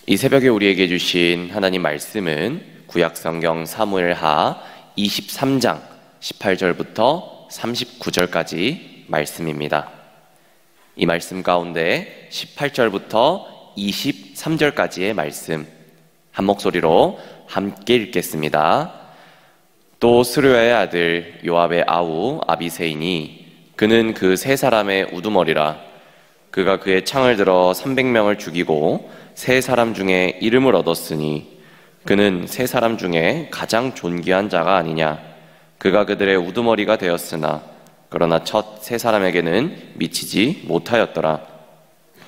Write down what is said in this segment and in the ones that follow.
이 새벽에 우리에게 주신 하나님 말씀은 구약성경 사무엘하 23장 18절부터 39절까지 말씀입니다. 이 말씀 가운데 18절부터 23절까지의 말씀 한 목소리로 함께 읽겠습니다. 또 스루야의 아들 요압의 아우 아비새이니 그는 그 세 사람의 우두머리라. 그가 그의 창을 들어 300명을 죽이고 세 사람 중에 이름을 얻었으니 그는 세 사람 중에 가장 존귀한 자가 아니냐. 그가 그들의 우두머리가 되었으나 그러나 첫 세 사람에게는 미치지 못하였더라.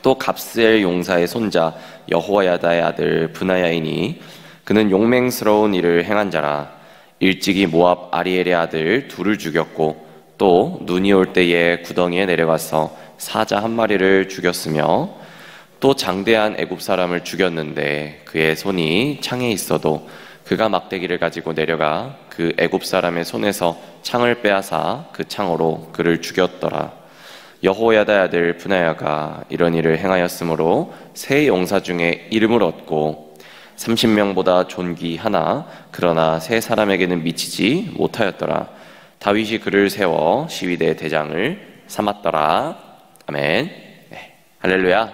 또 갑스엘 용사의 손자 여호야다의 아들 브나야이니 그는 용맹스러운 일을 행한 자라. 일찍이 모압 아리엘의 아들 둘을 죽였고 또 눈이 올 때에 구덩이에 내려가서 사자 한 마리를 죽였으며 또 장대한 애굽 사람을 죽였는데 그의 손이 창에 있어도 그가 막대기를 가지고 내려가 그 애굽 사람의 손에서 창을 빼앗아 그 창으로 그를 죽였더라. 여호야다의 아들 브나야가 이런 일을 행하였으므로 세 용사 중에 이름을 얻고 30명보다 존귀하나 그러나 세 사람에게는 미치지 못하였더라. 다윗이 그를 세워 시위대 대장을 삼았더라. 아멘. 할렐루야.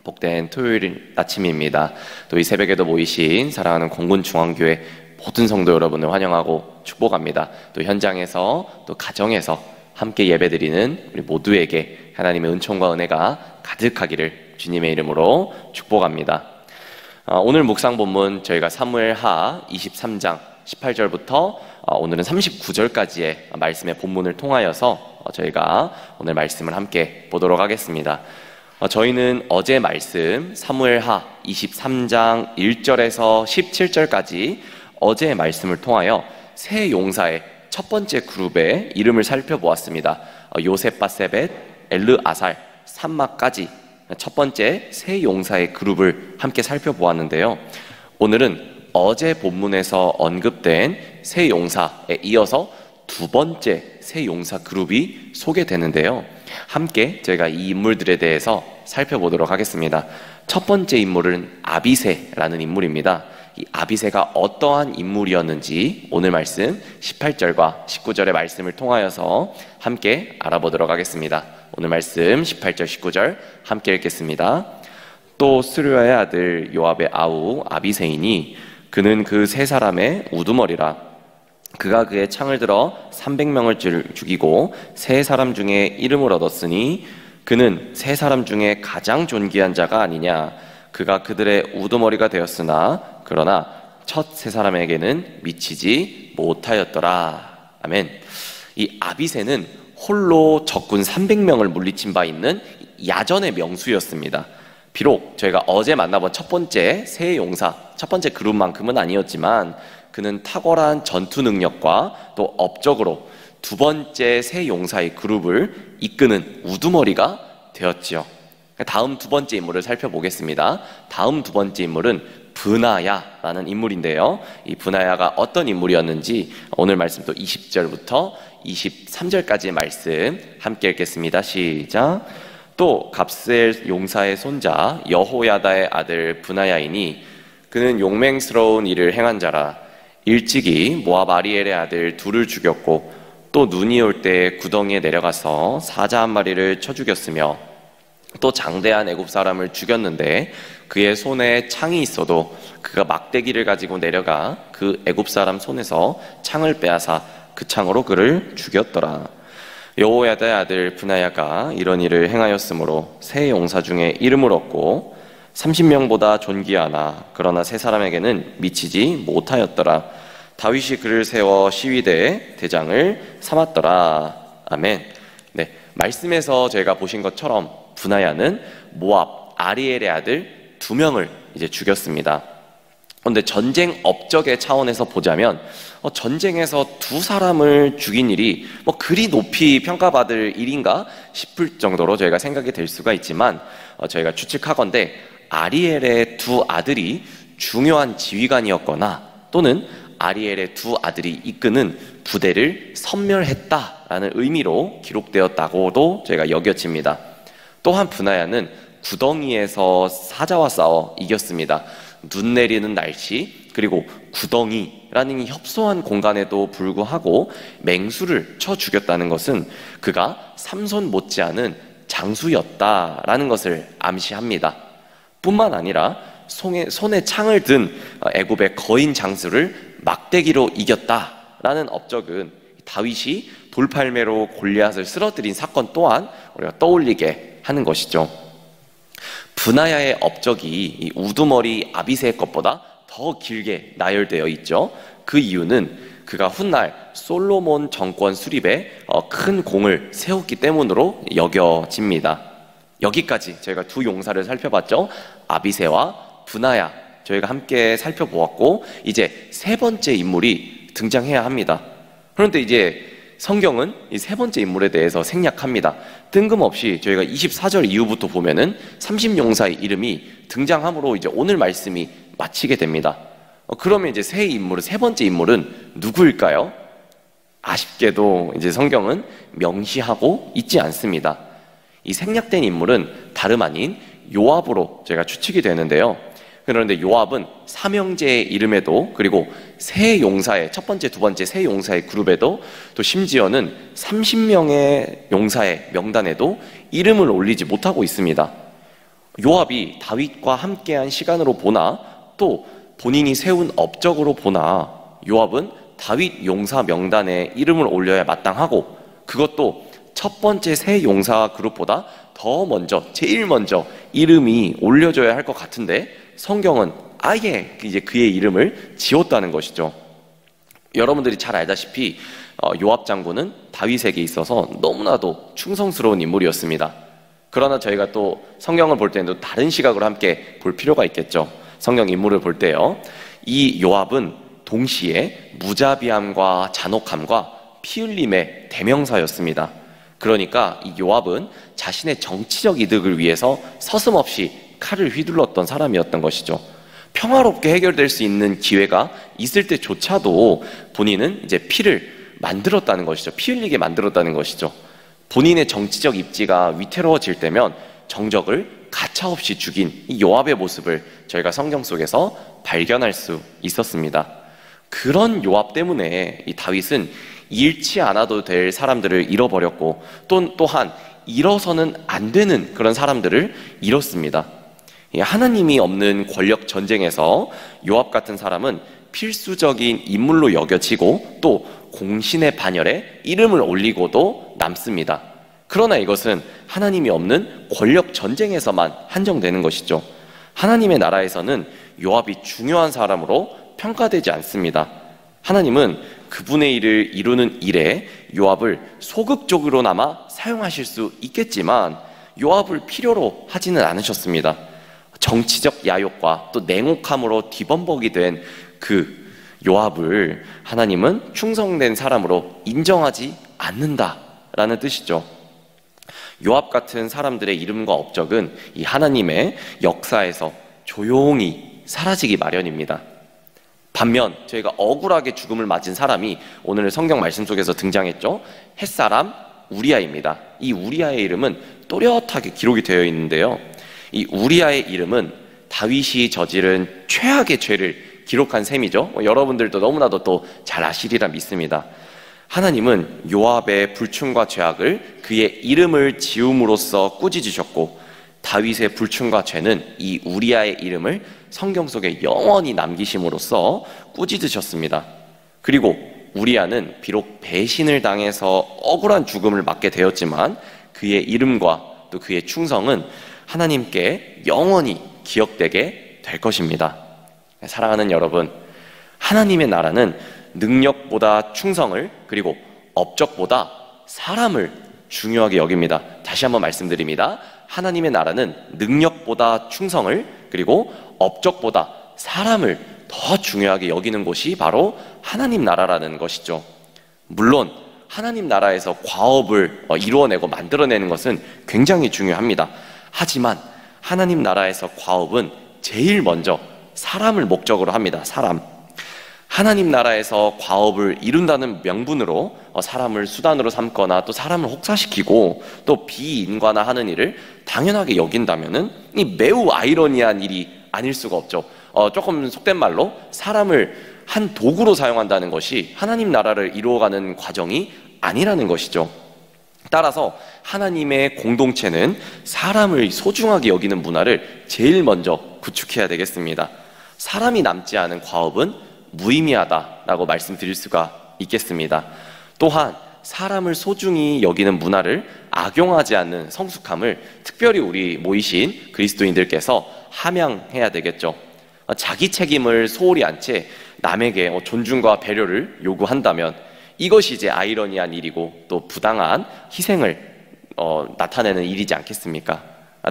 복된 토요일 아침입니다. 또 이 새벽에도 모이신 사랑하는 공군중앙교회 모든 성도 여러분을 환영하고 축복합니다. 또 현장에서 또 가정에서 함께 예배드리는 우리 모두에게 하나님의 은총과 은혜가 가득하기를 주님의 이름으로 축복합니다. 오늘 묵상 본문 저희가 사무엘하 23장 18절부터 오늘은 39절까지의 말씀의 본문을 통하여서 저희가 오늘 말씀을 함께 보도록 하겠습니다. 저희는 어제 말씀 사무엘하 23장 1절에서 17절까지 어제의 말씀을 통하여 세 용사의 첫 번째 그룹의 이름을 살펴보았습니다. 요셋바세벳, 엘르아살, 삼마까지 첫 번째 세 용사의 그룹을 함께 살펴보았는데요. 오늘은 어제 본문에서 언급된 세 용사에 이어서 두 번째 세 용사 그룹이 소개되는데요. 함께 저희가 이 인물들에 대해서 살펴보도록 하겠습니다. 첫 번째 인물은 아비새라는 인물입니다. 이 아비새가 어떠한 인물이었는지 오늘 말씀 18절과 19절의 말씀을 통하여서 함께 알아보도록 하겠습니다. 오늘 말씀 18절 19절 함께 읽겠습니다. 또 스루야의 아들 요압의 아우 아비새이니 그는 그 세 사람의 우두머리라. 그가 그의 창을 들어 300명을 죽이고 세 사람 중에 이름을 얻었으니 그는 세 사람 중에 가장 존귀한 자가 아니냐. 그가 그들의 우두머리가 되었으나 그러나 첫 세 사람에게는 미치지 못하였더라. 아멘. 이 아비새는 홀로 적군 300명을 물리친 바 있는 야전의 명수였습니다. 비록 저희가 어제 만나본 첫 번째 세 용사, 첫 번째 그룹만큼은 아니었지만 그는 탁월한 전투 능력과 또 업적으로 두 번째 세 용사의 그룹을 이끄는 우두머리가 되었지요. 다음 두 번째 인물을 살펴보겠습니다. 다음 두 번째 인물은 브나야라는 인물인데요. 이 브나야가 어떤 인물이었는지 오늘 말씀 또 20절부터 23절까지의 말씀 함께 읽겠습니다. 시작. 또 갑스엘 용사의 손자 여호야다의 아들 브나야이니 그는 용맹스러운 일을 행한 자라. 일찍이 모압 아리엘의 아들 둘을 죽였고 또 눈이 올 때 구덩이에 내려가서 사자 한 마리를 쳐 죽였으며 또 장대한 애굽 사람을 죽였는데 그의 손에 창이 있어도 그가 막대기를 가지고 내려가 그 애굽 사람 손에서 창을 빼앗아 그 창으로 그를 죽였더라. 여호야다의 아들 브나야가 이런 일을 행하였으므로 세 용사 중에 이름을 얻고 30명보다 존귀하나 그러나 세 사람에게는 미치지 못하였더라. 다윗이 그를 세워 시위대 대장을 삼았더라. 아멘. 네, 말씀에서 저희가 보신 것처럼 브나야는 모압 아리엘의 아들 2명을 이제 죽였습니다. 그런데 전쟁 업적의 차원에서 보자면 전쟁에서 두 사람을 죽인 일이 그리 높이 평가받을 일인가 싶을 정도로 저희가 생각이 될 수가 있지만 저희가 추측하건대 아리엘의 두 아들이 중요한 지휘관이었거나 또는 아리엘의 두 아들이 이끄는 부대를 섬멸했다라는 의미로 기록되었다고도 저희가 여겨집니다. 또한 브나야는 구덩이에서 사자와 싸워 이겼습니다. 눈 내리는 날씨 그리고 구덩이라는 이 협소한 공간에도 불구하고 맹수를 쳐 죽였다는 것은 그가 삼손 못지않은 장수였다라는 것을 암시합니다. 뿐만 아니라 손에 창을 든 애굽의 거인 장수를 막대기로 이겼다라는 업적은 다윗이 돌팔매로 골리앗을 쓰러뜨린 사건 또한 우리가 떠올리게 하는 것이죠. 브나야의 업적이 이 우두머리 아비새의 것보다 더 길게 나열되어 있죠. 그 이유는 그가 훗날 솔로몬 정권 수립에 큰 공을 세웠기 때문으로 여겨집니다. 여기까지 저희가 두 용사를 살펴봤죠. 아비새와 브나야 저희가 함께 살펴보았고, 이제 세 번째 인물이 등장해야 합니다. 그런데 이제 성경은 이 세 번째 인물에 대해서 생략합니다. 뜬금없이 저희가 24절 이후부터 보면은 30용사의 이름이 등장함으로 이제 오늘 말씀이 마치게 됩니다. 그러면 이제 세 번째 인물은 누구일까요? 아쉽게도 이제 성경은 명시하고 있지 않습니다. 이 생략된 인물은 다름 아닌 요압으로 제가 추측이 되는데요. 그런데 요압은 삼형제의 이름에도, 그리고 세 용사의 첫 번째, 두 번째 세 용사의 그룹에도, 또 심지어는 30명의 용사의 명단에도 이름을 올리지 못하고 있습니다. 요압이 다윗과 함께한 시간으로 보나, 또 본인이 세운 업적으로 보나 요압은 다윗 용사 명단에 이름을 올려야 마땅하고, 그것도 첫 번째 세 용사 그룹보다 더 먼저, 제일 먼저 이름이 올려져야 할 것 같은데 성경은 아예 이제 그의 이름을 지웠다는 것이죠. 여러분들이 잘 알다시피 요압 장군은 다윗에게 있어서 너무나도 충성스러운 인물이었습니다. 그러나 저희가 또 성경을 볼 때는 또 다른 시각으로 함께 볼 필요가 있겠죠. 성경 인물을 볼 때요, 이 요압은 동시에 무자비함과 잔혹함과 피흘림의 대명사였습니다. 그러니까 이 요압은 자신의 정치적 이득을 위해서 서슴없이 칼을 휘둘렀던 사람이었던 것이죠. 평화롭게 해결될 수 있는 기회가 있을 때조차도 본인은 이제 피를 만들었다는 것이죠. 피 흘리게 만들었다는 것이죠. 본인의 정치적 입지가 위태로워질 때면 정적을 가차없이 죽인 이 요압의 모습을 저희가 성경 속에서 발견할 수 있었습니다. 그런 요압 때문에 이 다윗은 잃지 않아도 될 사람들을 잃어버렸고, 또한 잃어서는 안 되는 그런 사람들을 잃었습니다. 하나님이 없는 권력 전쟁에서 요압 같은 사람은 필수적인 인물로 여겨지고, 또 공신의 반열에 이름을 올리고도 남습니다. 그러나 이것은 하나님이 없는 권력 전쟁에서만 한정되는 것이죠. 하나님의 나라에서는 요압이 중요한 사람으로 평가되지 않습니다. 하나님은 그분의 일을 이루는 일에 요압을 소극적으로나마 사용하실 수 있겠지만 요압을 필요로 하지는 않으셨습니다. 정치적 야욕과 또 냉혹함으로 뒤범벅이 된 그 요압을 하나님은 충성된 사람으로 인정하지 않는다라는 뜻이죠. 요압 같은 사람들의 이름과 업적은 이 하나님의 역사에서 조용히 사라지기 마련입니다. 반면 저희가 억울하게 죽음을 맞은 사람이 오늘 성경 말씀 속에서 등장했죠. 햇사람 우리아입니다. 이 우리아의 이름은 또렷하게 기록이 되어 있는데요, 이 우리아의 이름은 다윗이 저지른 최악의 죄를 기록한 셈이죠. 여러분들도 너무나도 또 잘 아시리라 믿습니다. 하나님은 요압의 불충과 죄악을 그의 이름을 지음으로써 꾸짖으셨고, 다윗의 불충과 죄는 이 우리아의 이름을 성경 속에 영원히 남기심으로써 꾸짖으셨습니다. 그리고 우리아는 비록 배신을 당해서 억울한 죽음을 맞게 되었지만 그의 이름과 또 그의 충성은 하나님께 영원히 기억되게 될 것입니다. 사랑하는 여러분, 하나님의 나라는 능력보다 충성을, 그리고 업적보다 사람을 중요하게 여깁니다. 다시 한번 말씀드립니다. 하나님의 나라는 능력보다 충성을, 그리고 업적보다 사람을 더 중요하게 여기는 곳이 바로 하나님 나라라는 것이죠. 물론 하나님 나라에서 과업을 이루어내고 만들어내는 것은 굉장히 중요합니다. 하지만 하나님 나라에서 과업은 제일 먼저 사람을 목적으로 합니다. 사람. 하나님 나라에서 과업을 이룬다는 명분으로 사람을 수단으로 삼거나 또 사람을 혹사시키고 또 비인과나 하는 일을 당연하게 여긴다면은 이 매우 아이러니한 일이 아닐 수가 없죠. 조금 속된 말로 사람을 한 도구로 사용한다는 것이 하나님 나라를 이루어가는 과정이 아니라는 것이죠. 따라서 하나님의 공동체는 사람을 소중하게 여기는 문화를 제일 먼저 구축해야 되겠습니다. 사람이 남지 않은 과업은 무의미하다라고 말씀드릴 수가 있겠습니다. 또한 사람을 소중히 여기는 문화를 악용하지 않는 성숙함을 특별히 우리 모이신 그리스도인들께서 함양해야 되겠죠. 자기 책임을 소홀히 안 채 남에게 존중과 배려를 요구한다면 이것이 이제 아이러니한 일이고 또 부당한 희생을 나타내는 일이지 않겠습니까?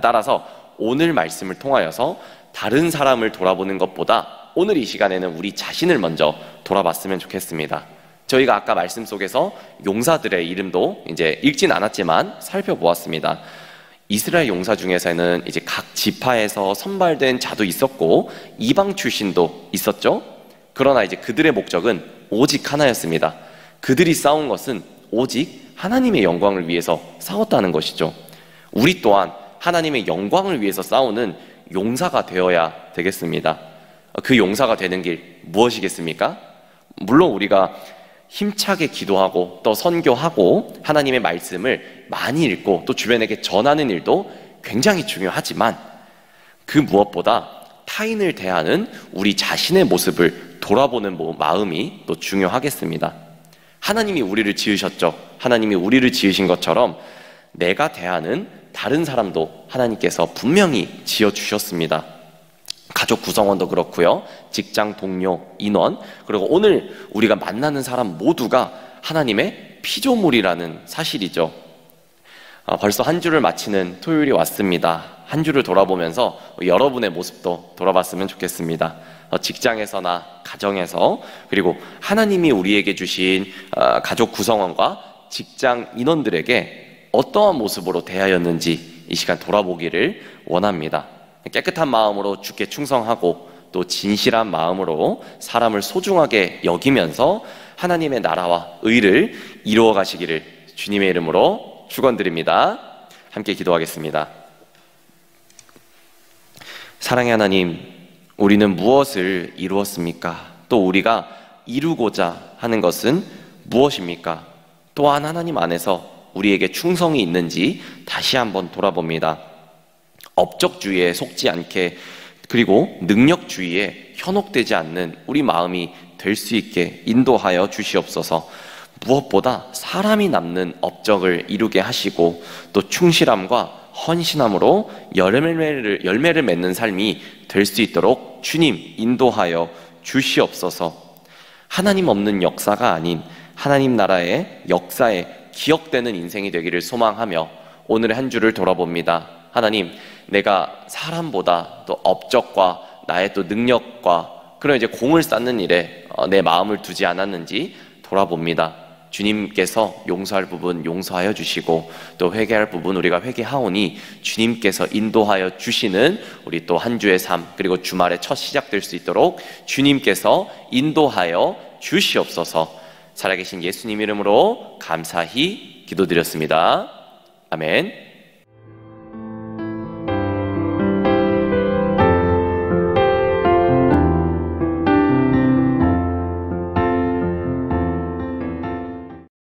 따라서 오늘 말씀을 통하여서 다른 사람을 돌아보는 것보다 오늘 이 시간에는 우리 자신을 먼저 돌아봤으면 좋겠습니다. 저희가 아까 말씀 속에서 용사들의 이름도 이제 읽진 않았지만 살펴보았습니다. 이스라엘 용사 중에서는 이제 각 지파에서 선발된 자도 있었고 이방 출신도 있었죠. 그러나 이제 그들의 목적은 오직 하나였습니다. 그들이 싸운 것은 오직 하나님의 영광을 위해서 싸웠다는 것이죠. 우리 또한 하나님의 영광을 위해서 싸우는 용사가 되어야 되겠습니다. 그 용사가 되는 길 무엇이겠습니까? 물론 우리가 힘차게 기도하고 또 선교하고 하나님의 말씀을 많이 읽고 또 주변에게 전하는 일도 굉장히 중요하지만 그 무엇보다 타인을 대하는 우리 자신의 모습을 돌아보는 마음이 또 중요하겠습니다. 하나님이 우리를 지으셨죠. 하나님이 우리를 지으신 것처럼 내가 대하는 다른 사람도 하나님께서 분명히 지어주셨습니다. 가족 구성원도 그렇고요, 직장 동료, 인원, 그리고 오늘 우리가 만나는 사람 모두가 하나님의 피조물이라는 사실이죠. 벌써 한 주를 마치는 토요일이 왔습니다. 한 주를 돌아보면서 여러분의 모습도 돌아봤으면 좋겠습니다. 직장에서나 가정에서, 그리고 하나님이 우리에게 주신 가족 구성원과 직장 인원들에게 어떠한 모습으로 대하였는지 이 시간 돌아보기를 원합니다. 깨끗한 마음으로 주께 충성하고 또 진실한 마음으로 사람을 소중하게 여기면서 하나님의 나라와 의를 이루어 가시기를 주님의 이름으로 축원드립니다. 함께 기도하겠습니다. 사랑의 하나님, 우리는 무엇을 이루었습니까? 또 우리가 이루고자 하는 것은 무엇입니까? 또한 하나님 안에서 우리에게 충성이 있는지 다시 한번 돌아봅니다. 업적주의에 속지 않게, 그리고 능력주의에 현혹되지 않는 우리 마음이 될 수 있게 인도하여 주시옵소서. 무엇보다 사람이 남는 업적을 이루게 하시고 또 충실함과 헌신함으로 열매를 맺는 삶이 될 수 있도록 주님 인도하여 주시옵소서. 하나님 없는 역사가 아닌 하나님 나라의 역사에 기억되는 인생이 되기를 소망하며 오늘의 한 주를 돌아봅니다. 하나님, 내가 사람보다 또 업적과 나의 또 능력과 그런 이제 공을 쌓는 일에 내 마음을 두지 않았는지 돌아봅니다. 주님께서 용서할 부분 용서하여 주시고 또 회개할 부분 우리가 회개하오니 주님께서 인도하여 주시는 우리 또 한 주의 삶, 그리고 주말의 첫 시작될 수 있도록 주님께서 인도하여 주시옵소서. 살아계신 예수님 이름으로 감사히 기도드렸습니다. 아멘.